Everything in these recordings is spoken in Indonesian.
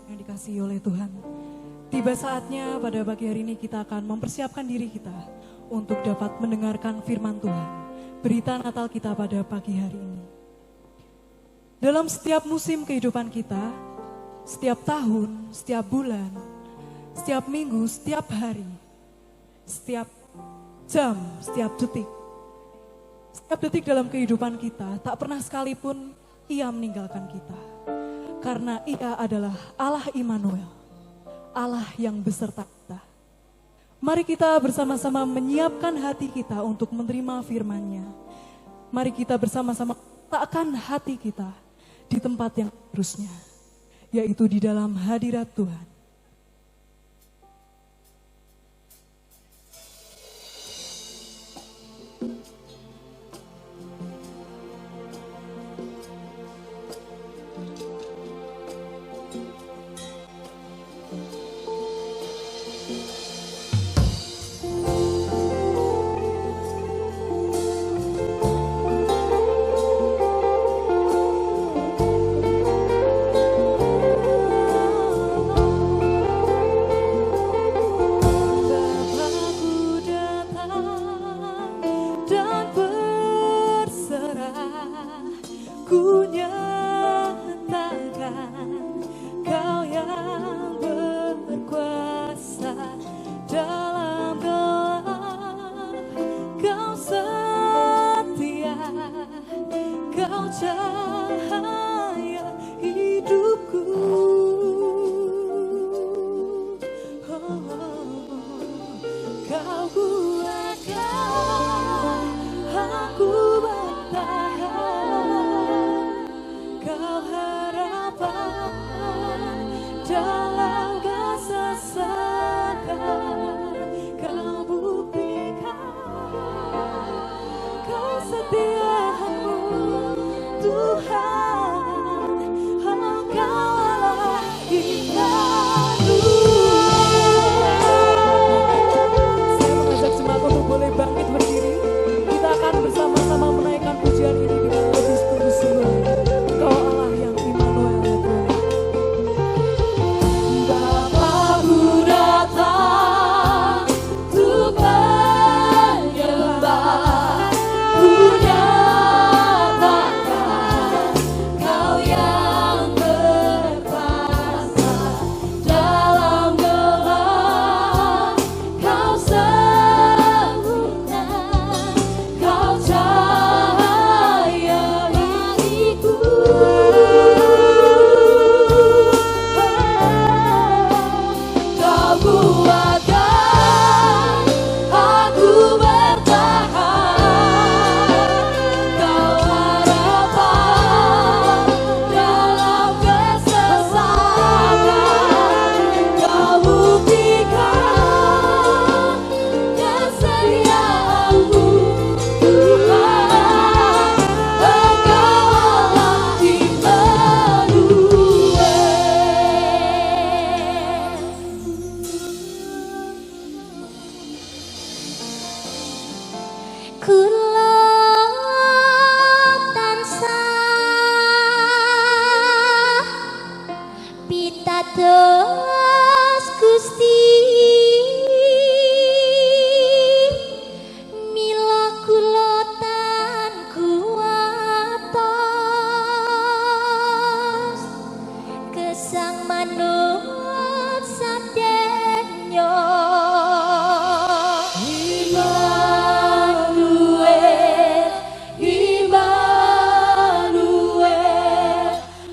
saudara yang dikasihi oleh Tuhan. Tiba saatnya pada pagi hari ini kita akan mempersiapkan diri kita untuk dapat mendengarkan firman Tuhan. Berita Natal kita pada pagi hari ini. Dalam setiap musim kehidupan kita, setiap tahun, setiap bulan, setiap minggu, setiap hari, setiap jam, setiap detik dalam kehidupan kita, tak pernah sekalipun Ia meninggalkan kita. Karena Ia adalah Allah Immanuel, Allah yang beserta kita. Mari kita bersama-sama menyiapkan hati kita untuk menerima firman-Nya. Mari kita bersama-sama letakkan hati kita di tempat yang harusnya, yaitu di dalam hadirat Tuhan.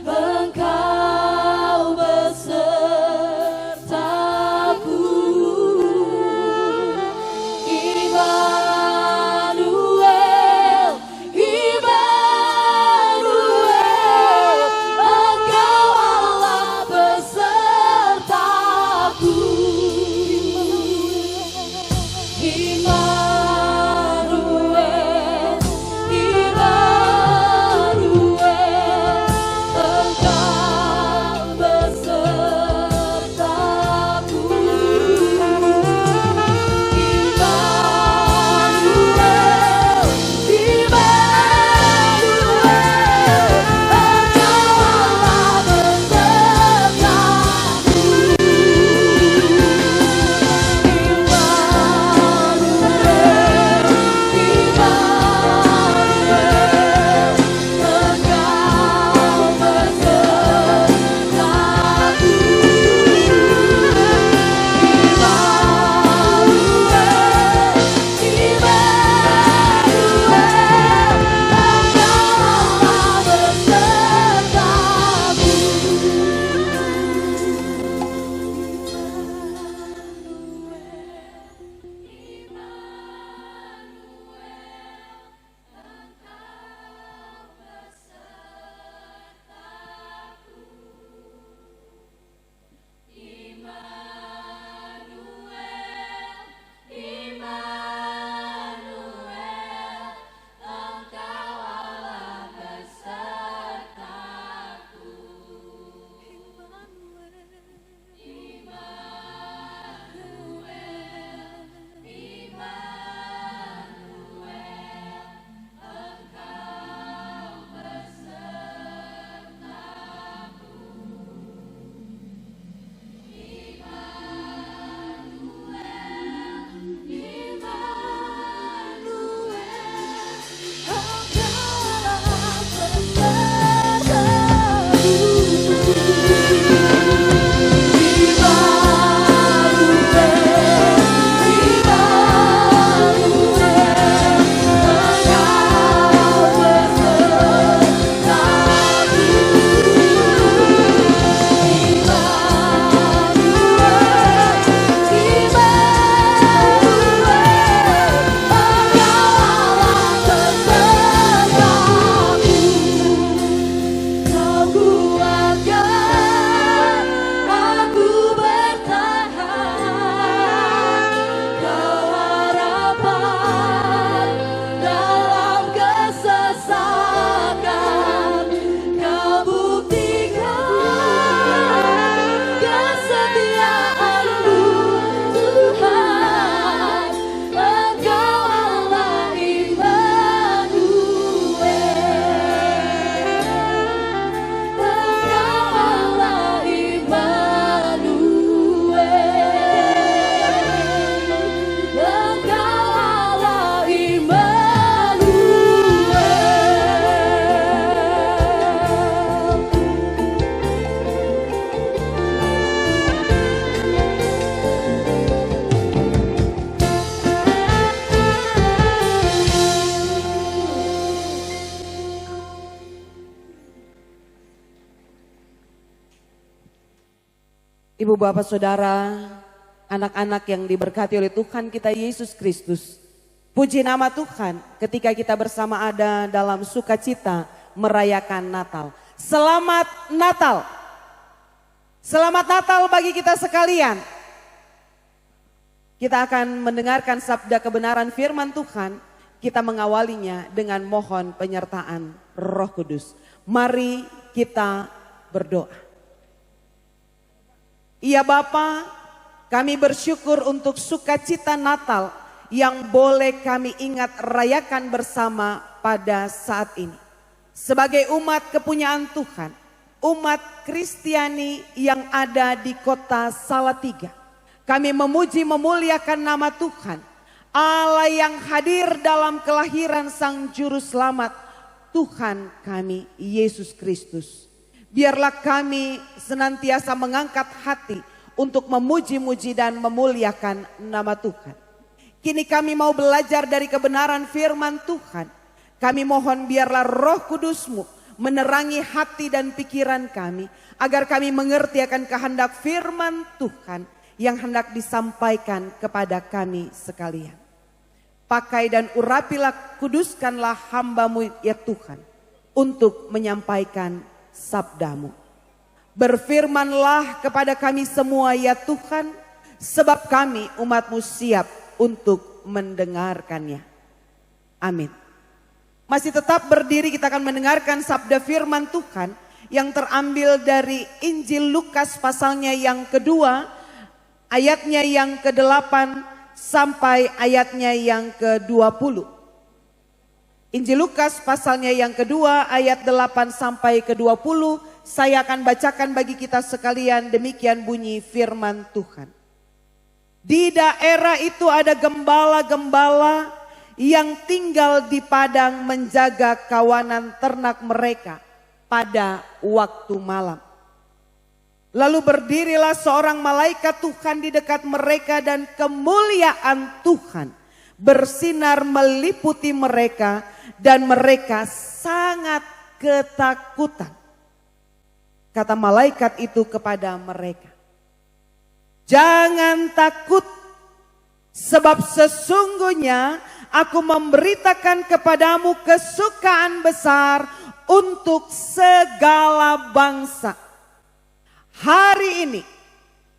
Engkau besertaku. Ibu bapak saudara, anak-anak yang diberkati oleh Tuhan kita Yesus Kristus. Puji nama Tuhan ketika kita bersama ada dalam sukacita merayakan Natal. Selamat Natal. Selamat Natal bagi kita sekalian. Kita akan mendengarkan sabda kebenaran firman Tuhan. Kita mengawalinya dengan mohon penyertaan Roh Kudus. Mari kita berdoa. Ya Bapa, kami bersyukur untuk sukacita Natal yang boleh kami ingat rayakan bersama pada saat ini. Sebagai umat kepunyaan Tuhan, umat Kristiani yang ada di kota Salatiga, kami memuji memuliakan nama Tuhan, Allah yang hadir dalam kelahiran Sang Juru Selamat, Tuhan kami Yesus Kristus. Biarlah kami senantiasa mengangkat hati untuk memuji-muji dan memuliakan nama Tuhan. Kini kami mau belajar dari kebenaran firman Tuhan. Kami mohon biarlah Roh Kudus-Mu menerangi hati dan pikiran kami, agar kami mengerti akan kehendak firman Tuhan yang hendak disampaikan kepada kami sekalian. Pakai dan urapilah, kuduskanlah hamba-Mu ya Tuhan, untuk menyampaikan sabda-Mu. Berfirmanlah kepada kami semua ya Tuhan, sebab kami umat-Mu siap untuk mendengarkannya. Amin. Masih tetap berdiri, kita akan mendengarkan sabda firman Tuhan yang terambil dari Injil Lukas pasalnya yang kedua, ayatnya yang ke-8 sampai ayatnya yang ke-20. Injil Lukas pasalnya yang kedua ayat 8 sampai ke-20. Saya akan bacakan bagi kita sekalian, demikian bunyi firman Tuhan. Di daerah itu ada gembala-gembala yang tinggal di padang menjaga kawanan ternak mereka pada waktu malam. Lalu berdirilah seorang malaikat Tuhan di dekat mereka dan kemuliaan Tuhan bersinar meliputi mereka dan mereka sangat ketakutan. Kata malaikat itu kepada mereka, "Jangan takut, sebab sesungguhnya aku memberitakan kepadamu kesukaan besar untuk segala bangsa. Hari ini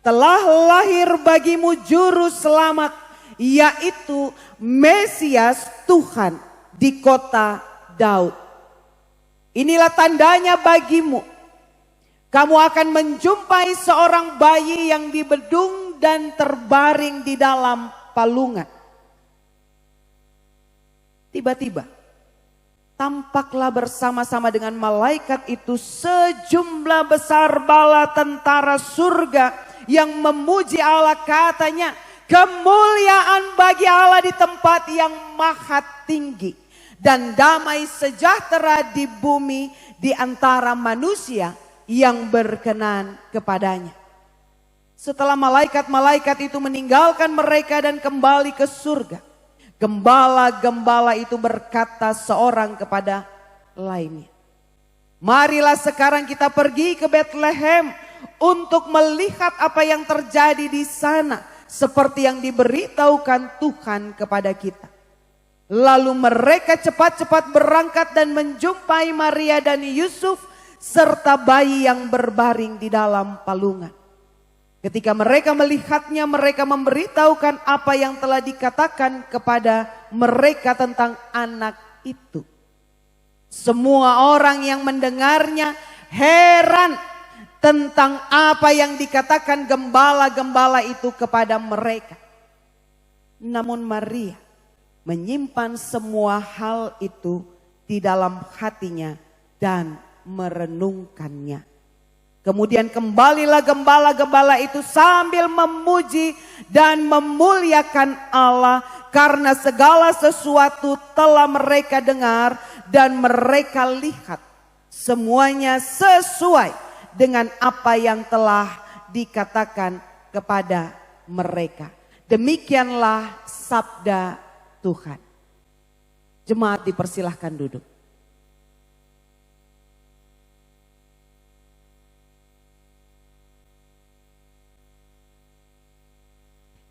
telah lahir bagimu juru selamat, yaitu Mesias Tuhan di kota Daud. Inilah tandanya bagimu. Kamu akan menjumpai seorang bayi yang dibedung dan terbaring di dalam palungan." Tiba-tiba tampaklah bersama-sama dengan malaikat itu sejumlah besar bala tentara surga yang memuji Allah, katanya, "Kemuliaan bagi Allah di tempat yang maha tinggi, dan damai sejahtera di bumi di antara manusia yang berkenan kepadanya." Setelah malaikat-malaikat itu meninggalkan mereka dan kembali ke surga, gembala-gembala itu berkata seorang kepada lainnya, "Marilah sekarang kita pergi ke Betlehem untuk melihat apa yang terjadi di sana, seperti yang diberitahukan Tuhan kepada kita." Lalu mereka cepat-cepat berangkat dan menjumpai Maria dan Yusuf serta bayi yang berbaring di dalam palungan. Ketika mereka melihatnya, mereka memberitahukan apa yang telah dikatakan kepada mereka tentang anak itu. Semua orang yang mendengarnya heran tentang apa yang dikatakan gembala-gembala itu kepada mereka. Namun Maria menyimpan semua hal itu di dalam hatinya dan merenungkannya. Kemudian kembalilah gembala-gembala itu sambil memuji dan memuliakan Allah karena segala sesuatu telah mereka dengar dan mereka lihat. Semuanya sesuai dengan apa yang telah dikatakan kepada mereka. Demikianlah sabda Tuhan. Jemaat dipersilahkan duduk.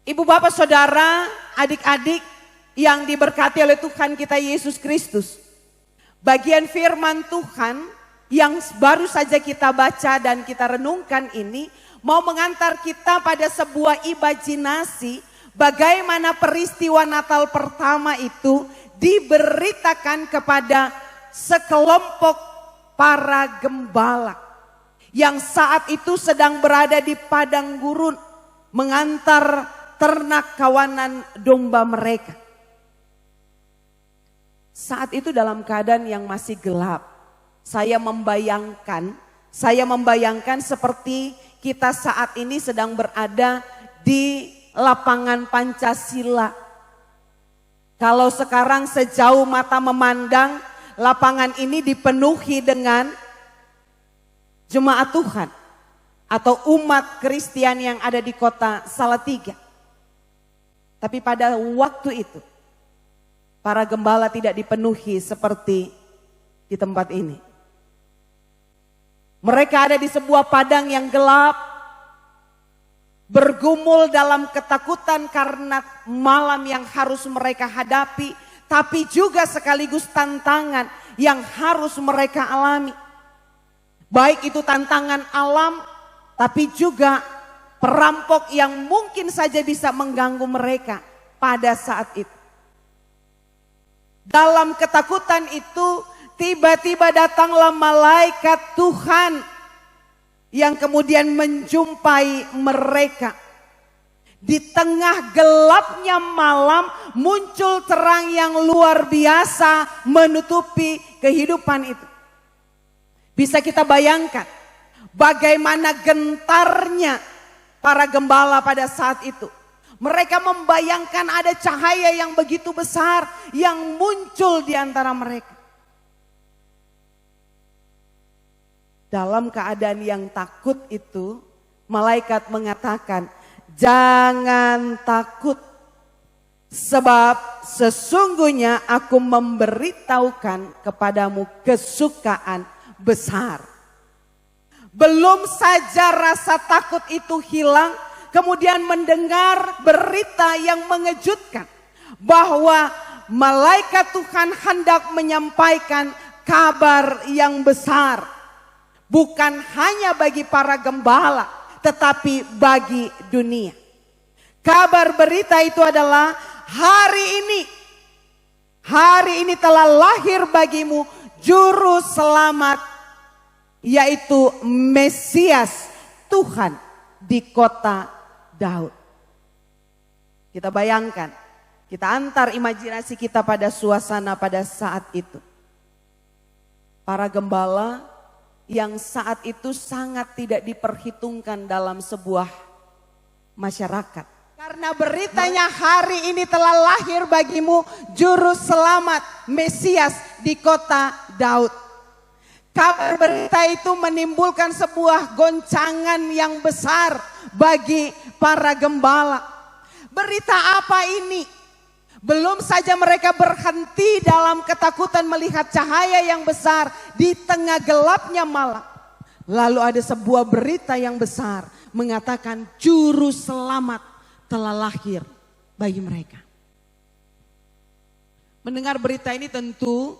Ibu bapak saudara, adik-adik yang diberkati oleh Tuhan kita Yesus Kristus. Bagian firman Tuhan yang baru saja kita baca dan kita renungkan ini mau mengantar kita pada sebuah imajinasi bagaimana peristiwa Natal pertama itu diberitakan kepada sekelompok para gembala yang saat itu sedang berada di padang gurun mengantar ternak kawanan domba mereka. Saat itu dalam keadaan yang masih gelap. Saya membayangkan seperti kita saat ini sedang berada di lapangan Pancasila. Kalau sekarang sejauh mata memandang, lapangan ini dipenuhi dengan jemaat Tuhan atau umat Kristen yang ada di kota Salatiga. Tapi pada waktu itu, para gembala tidak dipenuhi seperti di tempat ini. Mereka ada di sebuah padang yang gelap, bergumul dalam ketakutan karena malam yang harus mereka hadapi, tapi juga sekaligus tantangan yang harus mereka alami. Baik itu tantangan alam, tapi juga perampok yang mungkin saja bisa mengganggu mereka pada saat itu. Dalam ketakutan itu tiba-tiba datanglah malaikat Tuhan yang kemudian menjumpai mereka. Di tengah gelapnya malam muncul terang yang luar biasa menutupi kehidupan itu. Bisa kita bayangkan bagaimana gentarnya para gembala pada saat itu. Mereka membayangkan ada cahaya yang begitu besar yang muncul di antara mereka. Dalam keadaan yang takut itu, malaikat mengatakan, "Jangan takut, sebab sesungguhnya aku memberitahukan kepadamu kesukaan besar." Belum saja rasa takut itu hilang, kemudian mendengar berita yang mengejutkan bahwa malaikat Tuhan hendak menyampaikan kabar yang besar, bukan hanya bagi para gembala tetapi bagi dunia. Kabar berita itu adalah hari ini telah lahir bagimu juru selamat, yaitu Mesias Tuhan di kota Daud. Kita bayangkan, kita antar imajinasi kita pada suasana pada saat itu. Para gembala yang saat itu sangat tidak diperhitungkan dalam sebuah masyarakat. Karena beritanya hari ini telah lahir bagimu juru selamat Mesias di kota Daud. Kabar berita itu menimbulkan sebuah goncangan yang besar bagi para gembala. Berita apa ini? Belum saja mereka berhenti dalam ketakutan melihat cahaya yang besar di tengah gelapnya malam. Lalu ada sebuah berita yang besar mengatakan juru selamat telah lahir bagi mereka. Mendengar berita ini tentu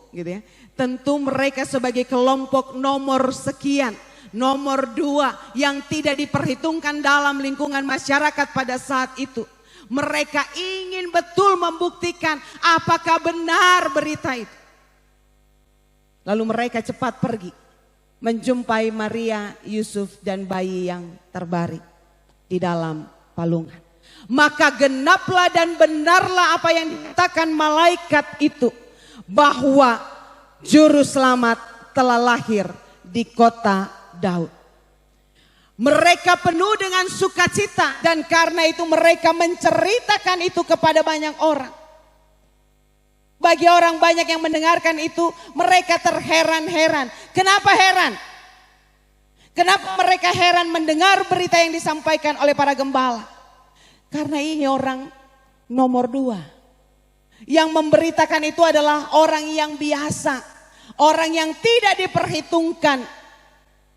mereka sebagai kelompok nomor sekian, nomor 2 yang tidak diperhitungkan dalam lingkungan masyarakat pada saat itu. Mereka ingin betul membuktikan apakah benar berita itu. Lalu mereka cepat pergi menjumpai Maria, Yusuf dan bayi yang terbaring di dalam palungan. Maka genaplah dan benarlah apa yang dikatakan malaikat itu, bahwa juru selamat telah lahir di kota Daud. Mereka penuh dengan sukacita dan karena itu mereka menceritakan itu kepada banyak orang. Bagi orang banyak yang mendengarkan itu, mereka terheran-heran. Kenapa heran? Kenapa mereka heran mendengar berita yang disampaikan oleh para gembala? Karena ini orang nomor 2. Yang memberitakan itu adalah orang yang biasa. Orang yang tidak diperhitungkan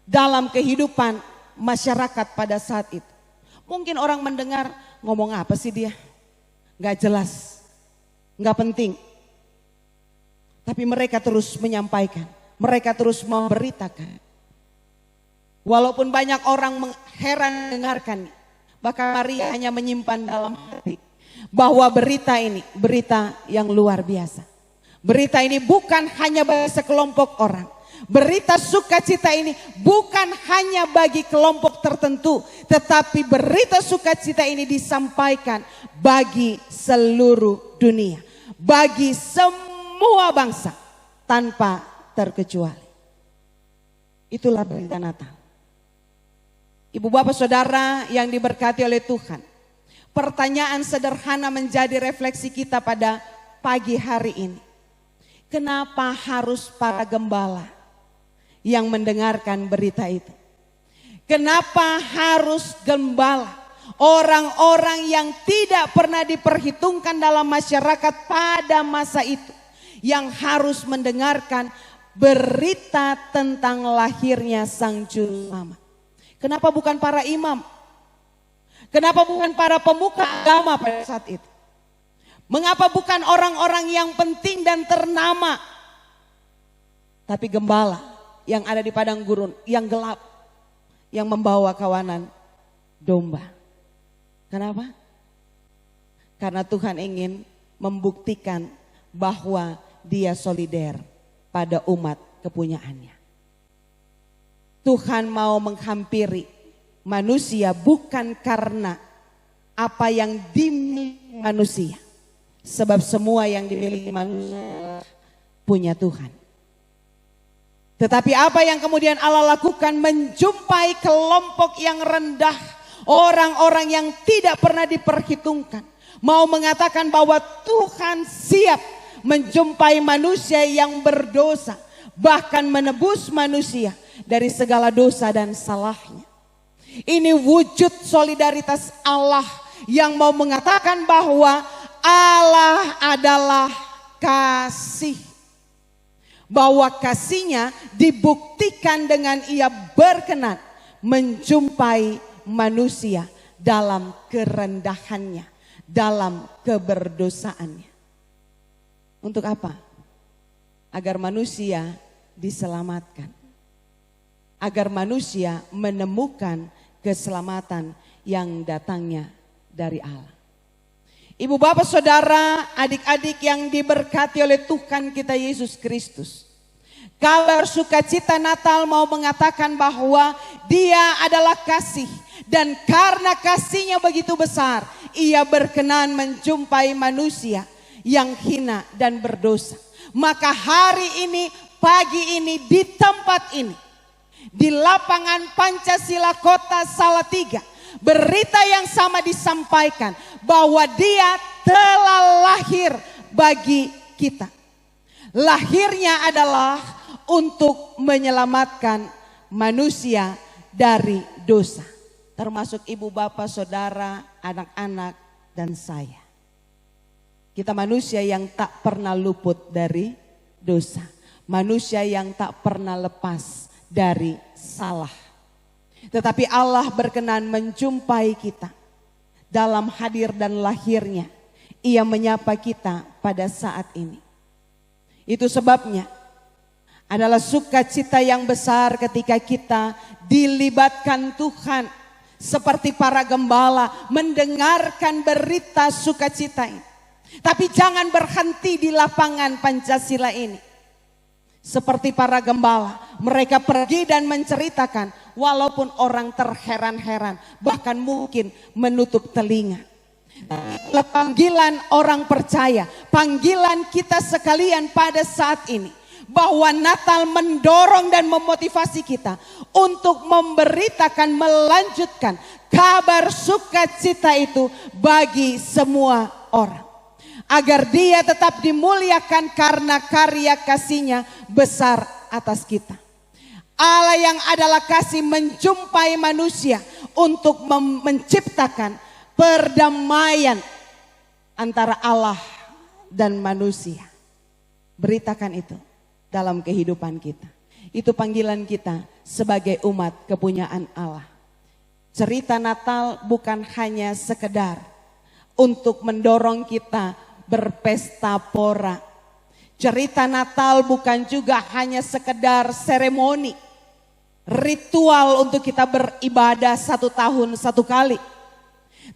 dalam kehidupan masyarakat pada saat itu. Mungkin orang mendengar, ngomong apa sih dia? Gak jelas, gak penting. Tapi mereka terus menyampaikan, mereka terus memberitakan. Walaupun banyak orang heran mendengarkan, bahkan Maria hanya menyimpan dalam hati bahwa berita ini berita yang luar biasa. Berita ini bukan hanya bagi sekelompok orang. Berita sukacita ini bukan hanya bagi kelompok tertentu, tetapi berita sukacita ini disampaikan bagi seluruh dunia, bagi semua bangsa tanpa terkecuali. Itulah berita Natal. Ibu bapak saudara yang diberkati oleh Tuhan, pertanyaan sederhana menjadi refleksi kita pada pagi hari ini. Kenapa harus para gembala yang mendengarkan berita itu? Kenapa harus gembala, orang-orang yang tidak pernah diperhitungkan dalam masyarakat pada masa itu, yang harus mendengarkan berita tentang lahirnya Sang Juru Selamat? Kenapa bukan para imam? Kenapa bukan para pemuka agama pada saat itu? Mengapa bukan orang-orang yang penting dan ternama? Tapi gembala yang ada di padang gurun, yang gelap, yang membawa kawanan domba. Kenapa? Karena Tuhan ingin membuktikan bahwa Dia solider pada umat kepunyaannya. Tuhan mau menghampiri manusia bukan karena apa yang dimiliki manusia. Sebab semua yang dimiliki manusia punya Tuhan. Tetapi apa yang kemudian Allah lakukan, menjumpai kelompok yang rendah, orang-orang yang tidak pernah diperhitungkan. Mau mengatakan bahwa Tuhan siap menjumpai manusia yang berdosa, bahkan menebus manusia dari segala dosa dan salahnya. Ini wujud solidaritas Allah yang mau mengatakan bahwa Allah adalah kasih. Bahwa kasihnya dibuktikan dengan Ia berkenan menjumpai manusia dalam kerendahannya, dalam keberdosaannya. Untuk apa? Agar manusia diselamatkan. Agar manusia menemukan keselamatan yang datangnya dari Allah. Ibu bapak saudara, adik-adik yang diberkati oleh Tuhan kita Yesus Kristus. Kabar sukacita Natal mau mengatakan bahwa Dia adalah kasih. Dan karena kasihnya begitu besar, Ia berkenan menjumpai manusia yang hina dan berdosa. Maka hari ini, pagi ini, di tempat ini, di lapangan Pancasila Kota Salatiga, berita yang sama disampaikan bahwa Dia telah lahir bagi kita. Lahirnya adalah untuk menyelamatkan manusia dari dosa, termasuk ibu bapak, saudara, anak-anak, dan saya. Kita manusia yang tak pernah luput dari dosa, manusia yang tak pernah lepas dari salah. Tetapi Allah berkenan menjumpai kita dalam hadir dan lahirnya. Ia menyapa kita pada saat ini. Itu sebabnya adalah sukacita yang besar ketika kita dilibatkan Tuhan seperti para gembala mendengarkan berita sukacita ini. Tapi jangan berhenti di lapangan Pancasila ini. Seperti para gembala, mereka pergi dan menceritakan walaupun orang terheran-heran, bahkan mungkin menutup telinga. Panggilan orang percaya, panggilan kita sekalian pada saat ini, bahwa Natal mendorong dan memotivasi kita untuk memberitakan, melanjutkan kabar sukacita itu bagi semua orang. Agar Dia tetap dimuliakan karena karya kasih-Nya besar atas kita. Allah yang adalah kasih menjumpai manusia untuk menciptakan perdamaian antara Allah dan manusia. Beritakan itu dalam kehidupan kita. Itu panggilan kita sebagai umat kepunyaan Allah. Cerita Natal bukan hanya sekedar untuk mendorong kita berpesta pora. Cerita Natal bukan juga hanya sekedar seremoni, ritual untuk kita beribadah 1 tahun 1 kali.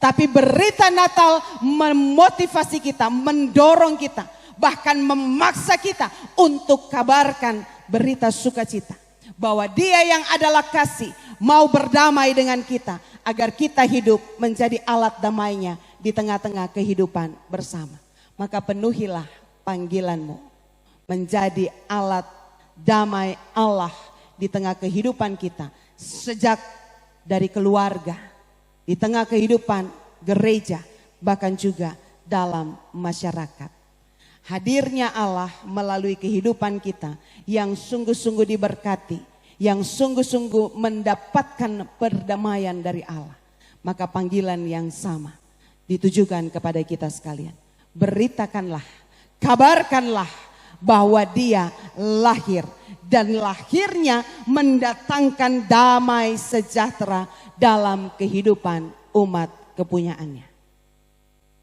Tapi berita Natal memotivasi kita, mendorong kita, bahkan memaksa kita untuk kabarkan berita sukacita. Bahwa Dia yang adalah kasih mau berdamai dengan kita, agar kita hidup menjadi alat damainya di tengah-tengah kehidupan bersama. Maka penuhilah panggilanmu menjadi alat damai Allah di tengah kehidupan kita. Sejak dari keluarga, di tengah kehidupan gereja, bahkan juga dalam masyarakat. Hadirnya Allah melalui kehidupan kita yang sungguh-sungguh diberkati, yang sungguh-sungguh mendapatkan perdamaian dari Allah. Maka panggilan yang sama ditujukan kepada kita sekalian. Beritakanlah, kabarkanlah bahwa Dia lahir, dan lahirnya mendatangkan damai sejahtera dalam kehidupan umat kepunyaannya.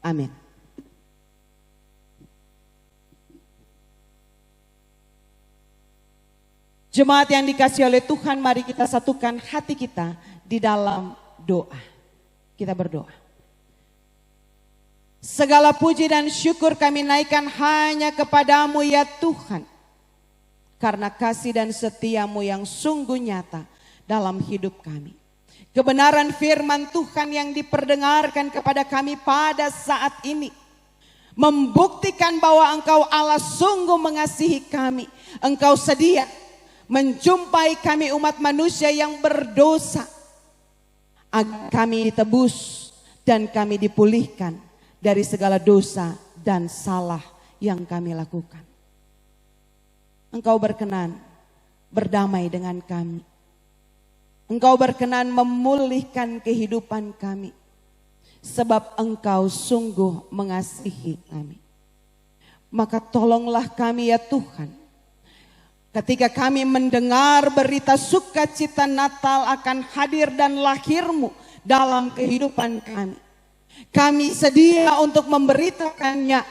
Amin. Jemaat yang dikasihi oleh Tuhan, mari kita satukan hati kita di dalam doa. Kita berdoa. Segala puji dan syukur kami naikkan hanya kepadamu ya Tuhan. Karena kasih dan setiamu yang sungguh nyata dalam hidup kami. Kebenaran firman Tuhan yang diperdengarkan kepada kami pada saat ini membuktikan bahwa Engkau Allah sungguh mengasihi kami. Engkau sedia menjumpai kami umat manusia yang berdosa, agar kami ditebus dan kami dipulihkan dari segala dosa dan salah yang kami lakukan. Engkau berkenan berdamai dengan kami. Engkau berkenan memulihkan kehidupan kami, sebab Engkau sungguh mengasihi kami. Maka tolonglah kami ya Tuhan, ketika kami mendengar berita sukacita Natal akan hadir dan lahir-Mu dalam kehidupan kami. Kami sedia untuk memberitakannya,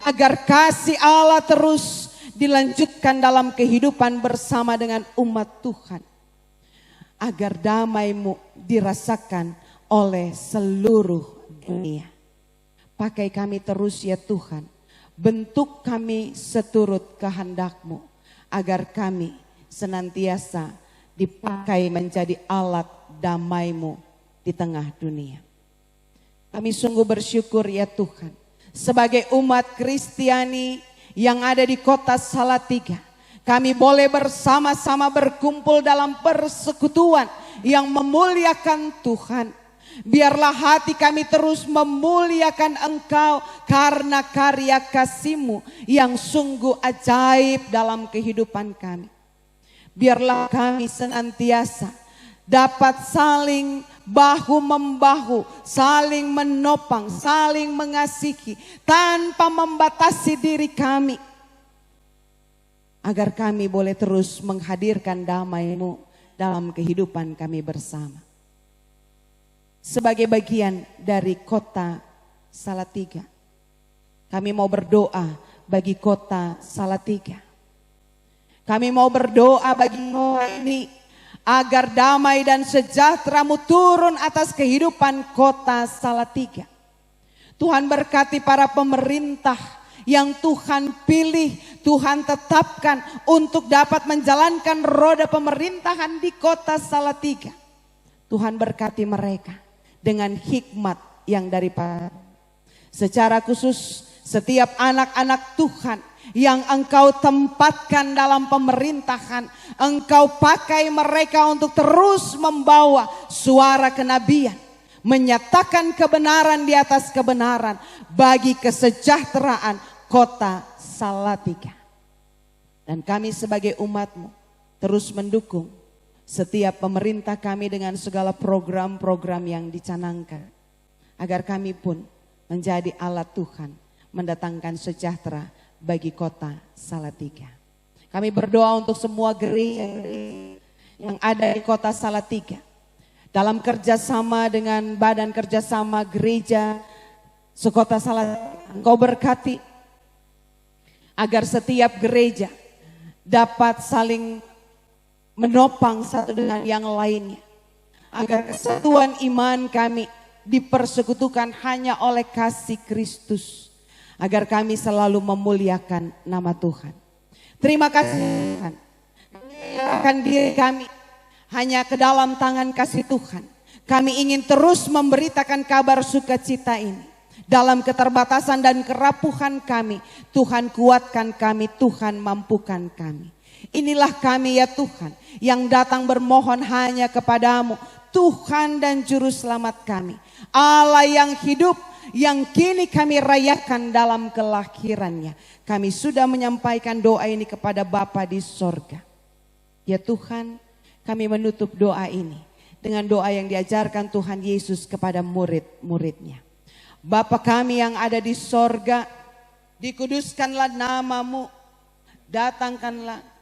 agar kasih Allah terus dilanjutkan dalam kehidupan bersama dengan umat Tuhan. Agar damai-Mu dirasakan oleh seluruh dunia. Pakai kami terus ya Tuhan, bentuk kami seturut kehendak-Mu, agar kami senantiasa dipakai menjadi alat damai-Mu di tengah dunia. Kami sungguh bersyukur ya Tuhan, sebagai umat Kristiani yang ada di kota Salatiga, kami boleh bersama-sama berkumpul dalam persekutuan yang memuliakan Tuhan. Biarlah hati kami terus memuliakan Engkau karena karya kasih-Mu yang sungguh ajaib dalam kehidupan kami. Biarlah kami senantiasa dapat saling bahu-membahu, saling menopang, saling mengasihi tanpa membatasi diri kami. Agar kami boleh terus menghadirkan damai-Mu dalam kehidupan kami bersama. Sebagai bagian dari kota Salatiga, kami mau berdoa bagi kota Salatiga. Kami mau berdoa bagi kota ini, agar damai dan sejahtera-Mu turun atas kehidupan kota Salatiga. Tuhan berkati para pemerintah yang Tuhan pilih, Tuhan tetapkan untuk dapat menjalankan roda pemerintahan di kota Salatiga. Tuhan berkati mereka dengan hikmat yang daripada. Secara khusus setiap anak-anak Tuhan yang Engkau tempatkan dalam pemerintahan, Engkau pakai mereka untuk terus membawa suara kenabian, menyatakan kebenaran di atas kebenaran bagi kesejahteraan kota Salatiga. Dan kami sebagai umat-Mu terus mendukung setiap pemerintah kami dengan segala program-program yang dicanangkan, agar kami pun menjadi alat Tuhan mendatangkan sejahtera bagi kota Salatiga. Kami berdoa untuk semua gereja yang ada di kota Salatiga, dalam kerjasama dengan badan kerjasama gereja Sekota Salatiga. Engkau berkati agar setiap gereja dapat saling menopang satu dengan yang lainnya. Agar kesatuan iman kami dipersekutukan hanya oleh kasih Kristus. Agar kami selalu memuliakan nama Tuhan. Terima kasih Tuhan. Akan diri kami hanya ke dalam tangan kasih Tuhan. Kami ingin terus memberitakan kabar sukacita ini. Dalam keterbatasan dan kerapuhan kami, Tuhan kuatkan kami, Tuhan mampukan kami. Inilah kami ya Tuhan, yang datang bermohon hanya kepadamu, Tuhan dan Juru Selamat kami. Allah yang hidup, yang kini kami rayakan dalam kelahirannya. Kami sudah menyampaikan doa ini kepada Bapa di sorga. Ya Tuhan, kami menutup doa ini dengan doa yang diajarkan Tuhan Yesus kepada murid-muridnya. Bapa kami yang ada di sorga, dikuduskanlah namamu, datangkanlah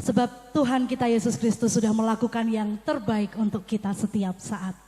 Sebab Tuhan kita Yesus Kristus sudah melakukan yang terbaik untuk kita setiap saat.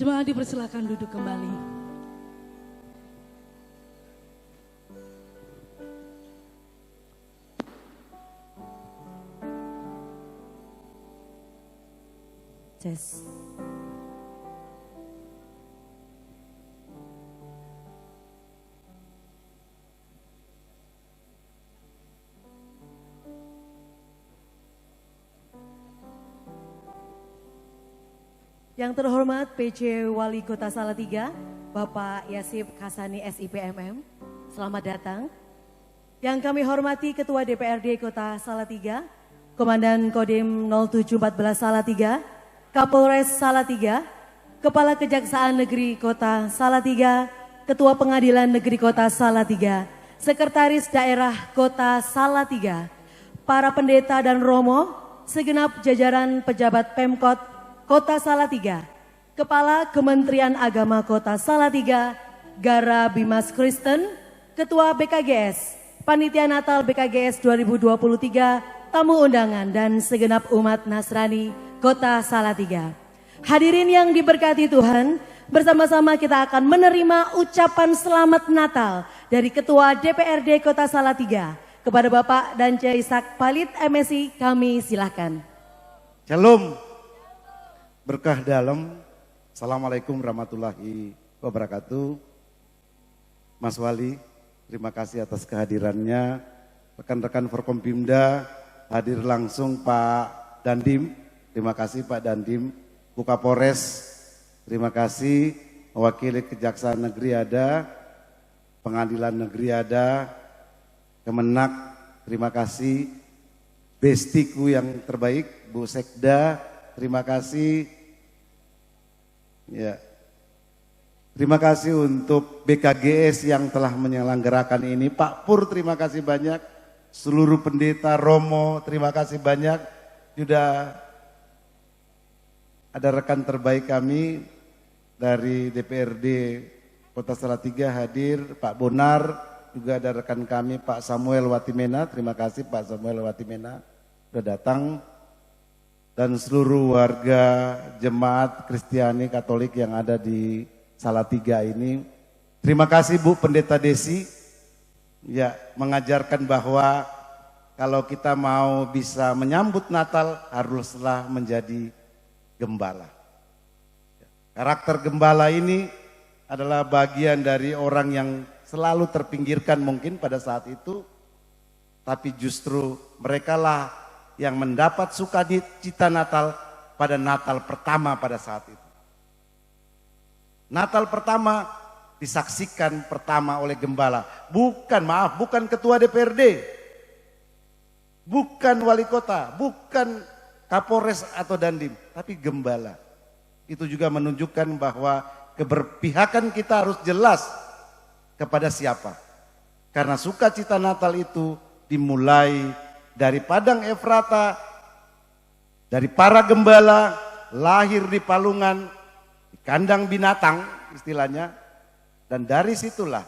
Jemaat dipersilakan duduk kembali. Tes. Yang terhormat PJ Wali Kota Salatiga, Bapak Yasif Kasani SIPMM, selamat datang. Yang kami hormati Ketua DPRD Kota Salatiga, Komandan Kodim 0714 Salatiga, Kapolres Salatiga, Kepala Kejaksaan Negeri Kota Salatiga, Ketua Pengadilan Negeri Kota Salatiga, Sekretaris Daerah Kota Salatiga, para pendeta dan romo, segenap jajaran pejabat Pemkot Kota Salatiga, Kepala Kementerian Agama Kota Salatiga, Gara Bimas Kristen, Ketua BKGS, Panitia Natal BKGS 2023, tamu undangan dan segenap umat Nasrani Kota Salatiga. Hadirin yang diberkati Tuhan, bersama-sama kita akan menerima ucapan selamat Natal dari Ketua DPRD Kota Salatiga. Kepada Bapak dan Cai Ishak Palit MSI kami silakan. Shalom. Berkah dalam, Assalamualaikum warahmatullahi wabarakatuh. Mas Wali, terima kasih atas kehadirannya. Rekan-rekan Forkompimda, hadir langsung Pak Dandim, terima kasih Pak Dandim. Bu Kapolres, terima kasih. Mewakili Kejaksaan Negeri ada, Pengadilan Negeri ada, Kemenak, terima kasih. Bestiku yang terbaik, Bu Sekda, terima kasih. Ya. Terima kasih untuk BKGS yang telah menyelenggarakan ini. Pak Pur terima kasih banyak. Seluruh pendeta, romo terima kasih banyak. Sudah ada rekan terbaik kami dari DPRD Kota Salatiga hadir. Pak Bonar, juga ada rekan kami Pak Samuel Watimena. Terima kasih Pak Samuel Watimena sudah datang. Dan seluruh warga jemaat Kristiani Katolik yang ada di Salatiga ini. Terima kasih Bu Pendeta Desi, ya mengajarkan bahwa kalau kita mau bisa menyambut Natal haruslah menjadi gembala. Karakter gembala ini adalah bagian dari orang yang selalu terpinggirkan mungkin pada saat itu, tapi justru merekalah yang mendapat sukacita Natal pada Natal pertama pada saat itu. Natal pertama disaksikan pertama oleh gembala. Bukan ketua DPRD, bukan wali kota, bukan Kapolres atau Dandim, tapi gembala. Itu juga menunjukkan bahwa keberpihakan kita harus jelas kepada siapa. Karena sukacita Natal itu dimulai dari Padang Efrata, dari para gembala, lahir di palungan, di kandang binatang istilahnya. Dan dari situlah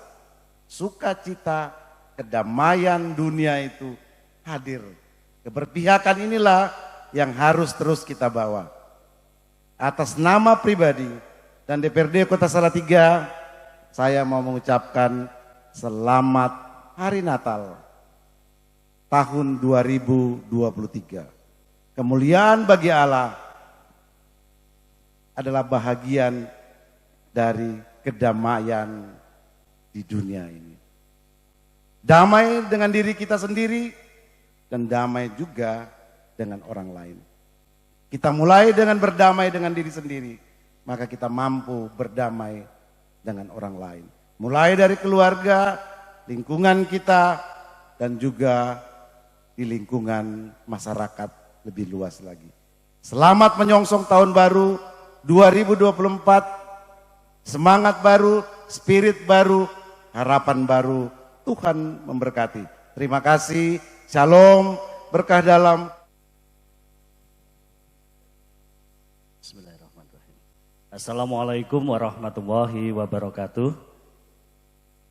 sukacita, kedamaian dunia itu hadir. Keberpihakan inilah yang harus terus kita bawa. Atas nama pribadi dan DPRD Kota Salatiga, saya mau mengucapkan selamat Hari Natal tahun 2023. Kemuliaan bagi Allah adalah bahagian dari kedamaian di dunia ini. Damai dengan diri kita sendiri dan damai juga dengan orang lain. Kita mulai dengan berdamai dengan diri sendiri, maka kita mampu berdamai dengan orang lain. Mulai dari keluarga, lingkungan kita, dan juga di lingkungan masyarakat lebih luas lagi. Selamat menyongsong tahun baru 2024, semangat baru, spirit baru, harapan baru, Tuhan memberkati. Terima kasih, shalom, berkah dalam. Bismillahirrahmanirrahim. Assalamualaikum warahmatullahi wabarakatuh.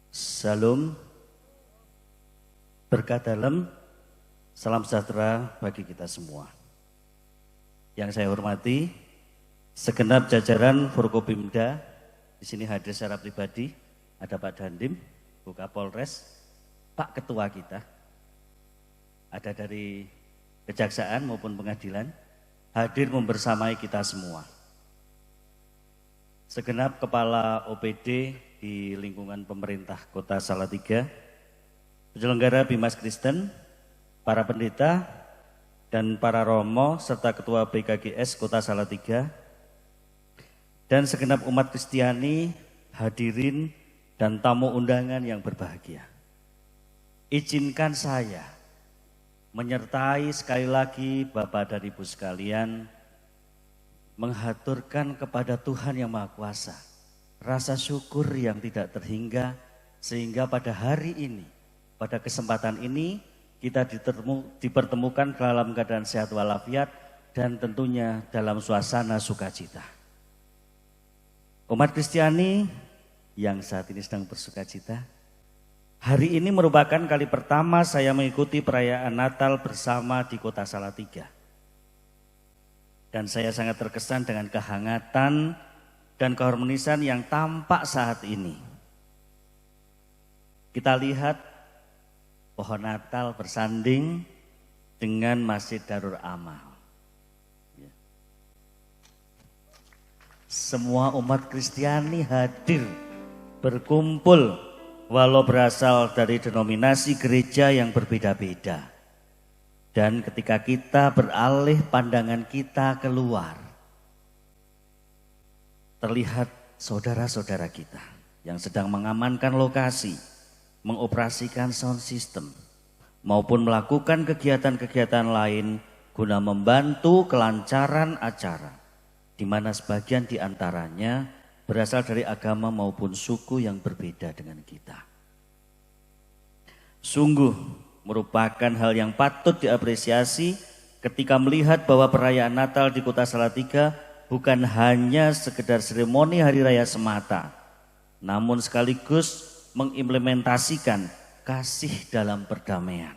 Salam, berkah dalam. Salam sejahtera bagi kita semua. Yang saya hormati segenap jajaran Forkopimda, di sini hadir secara pribadi, ada Pak Dandim, Bu Kapolres, Pak Ketua kita, ada dari Kejaksaan maupun Pengadilan, hadir membersamai kita semua. Segenap kepala OPD di lingkungan pemerintah Kota Salatiga, penyelenggara Bimas Kristen, para pendeta, dan para romo, serta Ketua BKGS Kota Salatiga, dan segenap umat Kristiani, hadirin, dan tamu undangan yang berbahagia. Izinkan saya menyertai sekali lagi Bapak dan Ibu sekalian, menghaturkan kepada Tuhan Yang Maha Kuasa rasa syukur yang tidak terhingga, sehingga pada hari ini, pada kesempatan ini, kita dipertemukan dalam keadaan sehat walafiat dan tentunya dalam suasana sukacita. Umat Kristiani yang saat ini sedang bersukacita, hari ini merupakan kali pertama saya mengikuti perayaan Natal bersama di Kota Salatiga. Dan saya sangat terkesan dengan kehangatan dan keharmonisan yang tampak saat ini. Kita lihat pohon Natal bersanding dengan Masjid Darul Amal. Semua umat Kristiani hadir, berkumpul, walau berasal dari denominasi gereja yang berbeda-beda. Dan ketika kita beralih pandangan kita keluar, terlihat saudara-saudara kita yang sedang mengamankan lokasi, mengoperasikan sound system, maupun melakukan kegiatan-kegiatan lain guna membantu kelancaran acara, di mana sebagian di antaranya berasal dari agama maupun suku yang berbeda dengan kita. Sungguh merupakan hal yang patut diapresiasi ketika melihat bahwa perayaan Natal di Kota Salatiga bukan hanya sekedar seremoni hari raya semata, namun sekaligus mengimplementasikan kasih dalam perdamaian.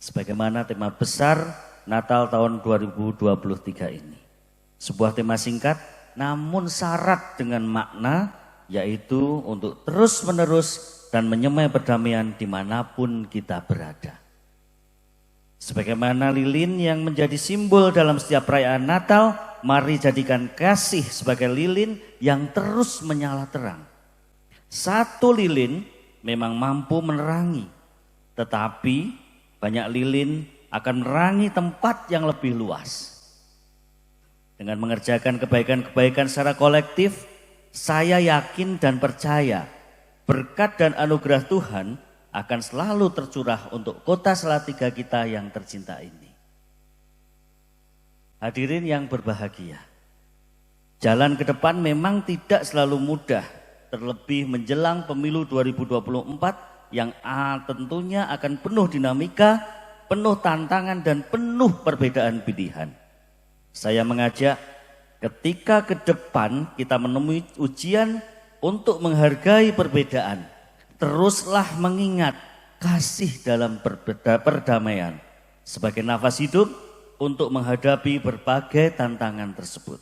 Sebagaimana tema besar Natal tahun 2023 ini. Sebuah tema singkat namun syarat dengan makna, yaitu untuk terus-menerus dan menyemai perdamaian dimanapun kita berada. Sebagaimana lilin yang menjadi simbol dalam setiap perayaan Natal, mari jadikan kasih sebagai lilin yang terus menyala terang. Satu lilin memang mampu menerangi, tetapi banyak lilin akan menerangi tempat yang lebih luas. Dengan mengerjakan kebaikan-kebaikan secara kolektif, saya yakin dan percaya berkat dan anugerah Tuhan akan selalu tercurah untuk Kota Salatiga kita yang tercinta ini. Hadirin yang berbahagia, jalan ke depan memang tidak selalu mudah, terlebih menjelang pemilu 2024 yang tentunya akan penuh dinamika, penuh tantangan dan penuh perbedaan pilihan. Saya mengajak ketika ke depan kita menemui ujian untuk menghargai perbedaan, teruslah mengingat kasih dalam perdamaian sebagai nafas hidup untuk menghadapi berbagai tantangan tersebut.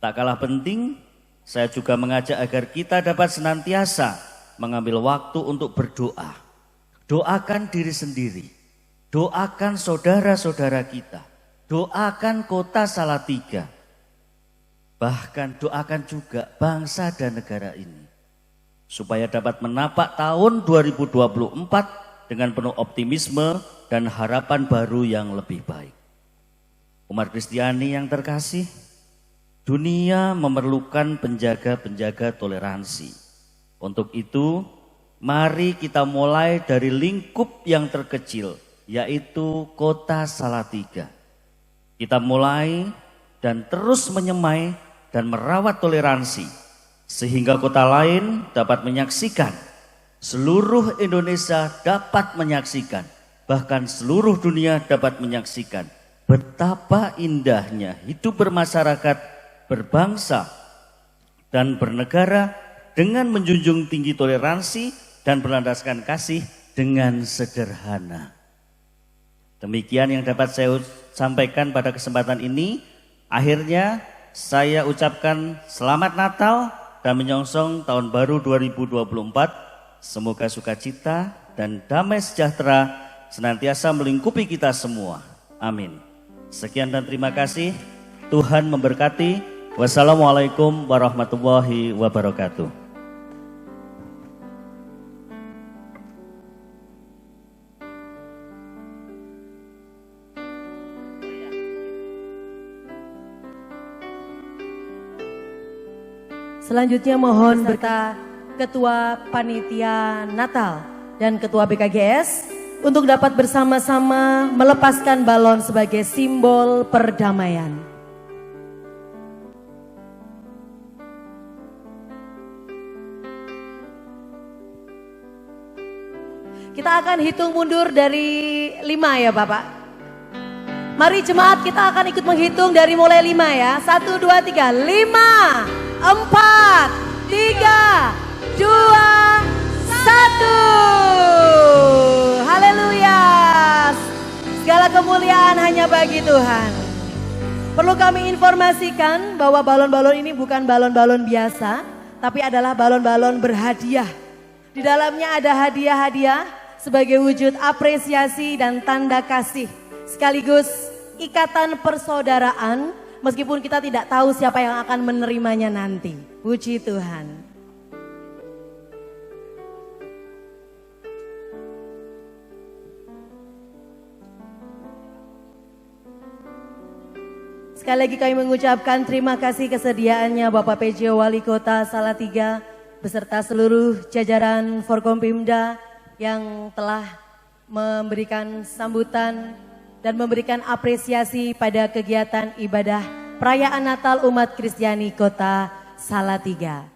Tak kalah penting, saya juga mengajak agar kita dapat senantiasa mengambil waktu untuk berdoa. Doakan diri sendiri, doakan saudara-saudara kita, doakan Kota Salatiga, bahkan doakan juga bangsa dan negara ini, supaya dapat menapak tahun 2024 dengan penuh optimisme dan harapan baru yang lebih baik. Umat Kristiani yang terkasih, dunia memerlukan penjaga-penjaga toleransi. Untuk itu, mari kita mulai dari lingkup yang terkecil, yaitu Kota Salatiga. Kita mulai dan terus menyemai dan merawat toleransi, sehingga kota lain dapat menyaksikan, seluruh Indonesia dapat menyaksikan, bahkan seluruh dunia dapat menyaksikan betapa indahnya hidup bermasyarakat, berbangsa dan bernegara dengan menjunjung tinggi toleransi dan berlandaskan kasih dengan sederhana. Demikian yang dapat saya sampaikan pada kesempatan ini. Akhirnya saya ucapkan selamat Natal dan menyongsong tahun baru 2024. Semoga sukacita dan damai sejahtera senantiasa melingkupi kita semua. Amin. Sekian dan terima kasih. Tuhan memberkati. Wassalamualaikum warahmatullahi wabarakatuh. Selanjutnya mohon berta Ketua Panitia Natal dan Ketua BKGS untuk dapat bersama-sama melepaskan balon sebagai simbol perdamaian. Kita akan hitung mundur dari 5 ya Bapak. Mari jemaat kita akan ikut menghitung dari mulai 5 ya. 1, 2, 3, 5. 4, 3, 2, 1. Haleluya. Segala kemuliaan hanya bagi Tuhan. Perlu kami informasikan bahwa balon-balon ini bukan balon-balon biasa, tapi adalah balon-balon berhadiah. Di dalamnya ada hadiah-hadiah sebagai wujud apresiasi dan tanda kasih, sekaligus ikatan persaudaraan. Meskipun kita tidak tahu siapa yang akan menerimanya nanti. Puji Tuhan. Sekali lagi kami mengucapkan terima kasih kesediaannya Bapak PJ Wali Kota Salatiga beserta seluruh jajaran Forkompimda yang telah memberikan sambutan dan memberikan apresiasi pada kegiatan ibadah perayaan Natal umat Kristiani Kota Salatiga.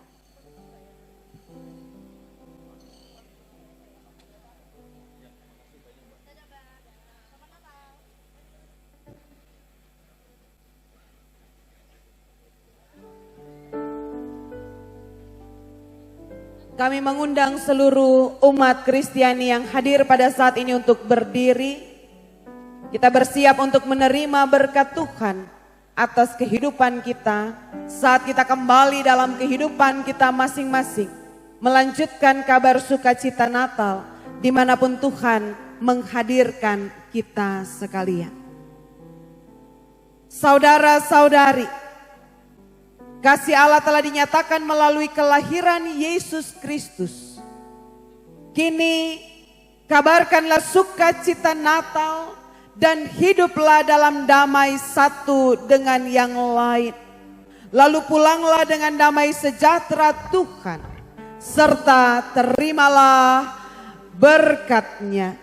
Kami mengundang seluruh umat Kristiani yang hadir pada saat ini untuk berdiri. Kita bersiap untuk menerima berkat Tuhan atas kehidupan kita saat kita kembali dalam kehidupan kita masing-masing. Melanjutkan kabar sukacita Natal dimanapun Tuhan menghadirkan kita sekalian. Saudara-saudari, kasih Allah telah dinyatakan melalui kelahiran Yesus Kristus. Kini kabarkanlah sukacita Natal dan hiduplah dalam damai satu dengan yang lain. Lalu pulanglah dengan damai sejahtera Tuhan, serta terimalah berkat-Nya.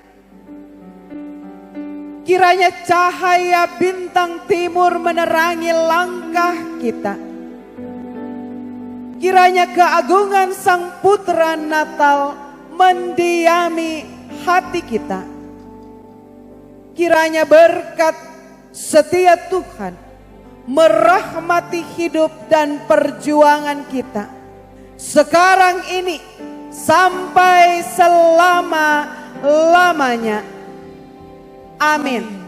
Kiranya cahaya bintang timur menerangi langkah kita. Kiranya keagungan Sang Putra Natal mendiami hati kita. Kiranya berkat setia Tuhan merahmati hidup dan perjuangan kita sekarang ini sampai selama-lamanya. Amin.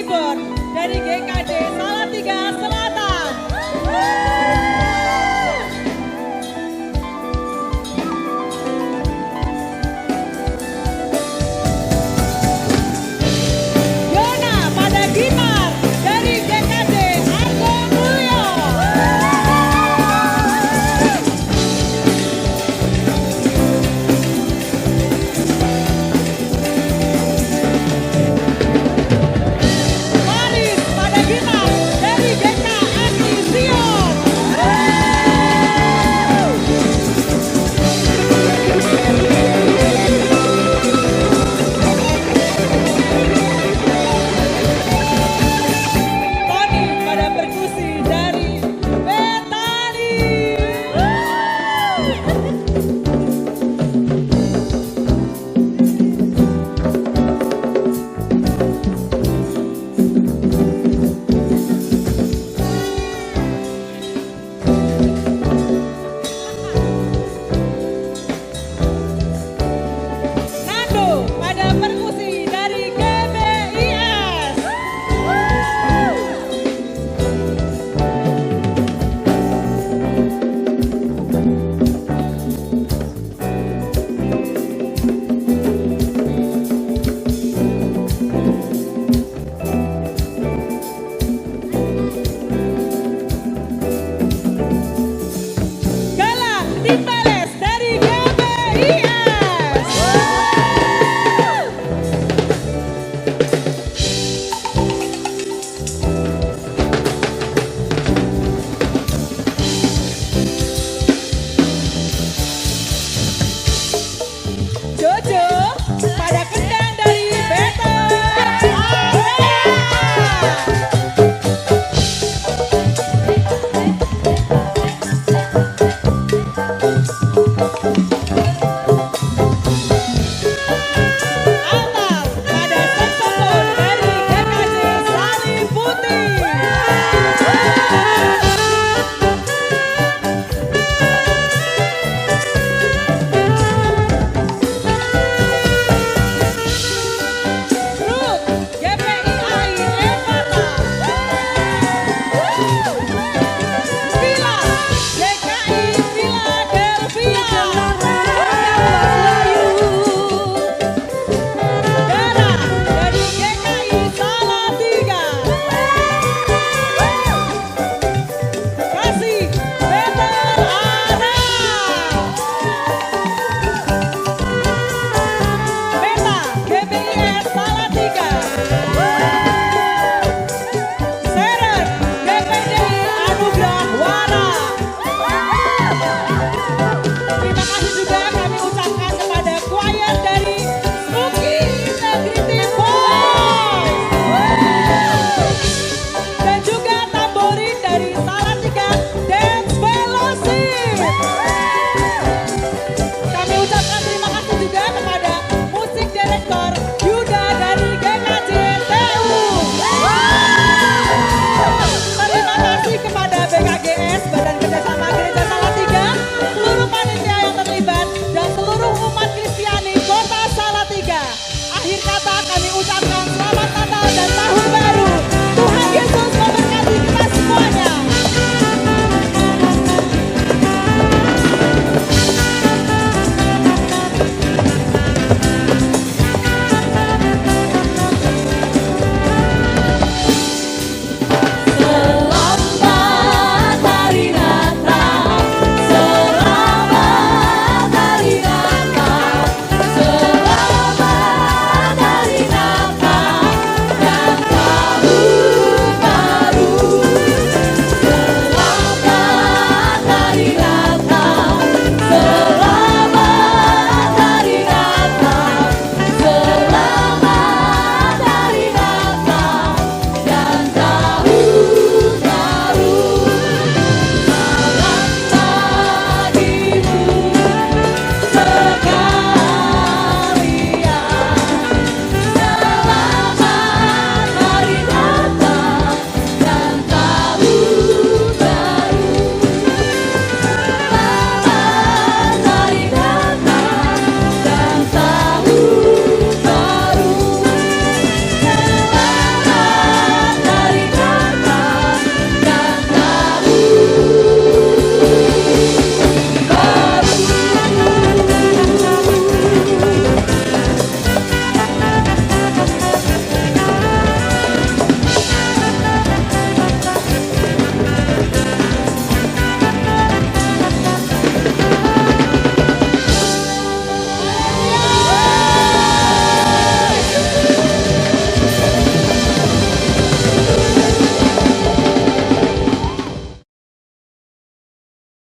keyboard dari GKD Salatiga Selatan. Yona pada gitar dari GKD Argo Mulyo. Faris pada gitar dari GKSI Sion. Tony pada perkusi dari Betani. Nando pada perkusi dari GBIS. Galang Timbales dari GBIS. Jojo pada kendang dari Better Area. Altal pada saxophone dari GKJ Salih Putih. Ruth GPII Evata. Villa GKI Philadelphia. Dara dari GKI Salatiga. Kasih Better Ana. Beta GBIS Salatiga. Seren GPDI Anugerah Wara. Terima kasih juga kami ucapkan kepada choir dari Smoky Integrity Boys. Dan juga tamborin dari Salatiga Dance Fellowship. Kami ucapkan terima kasih juga kepada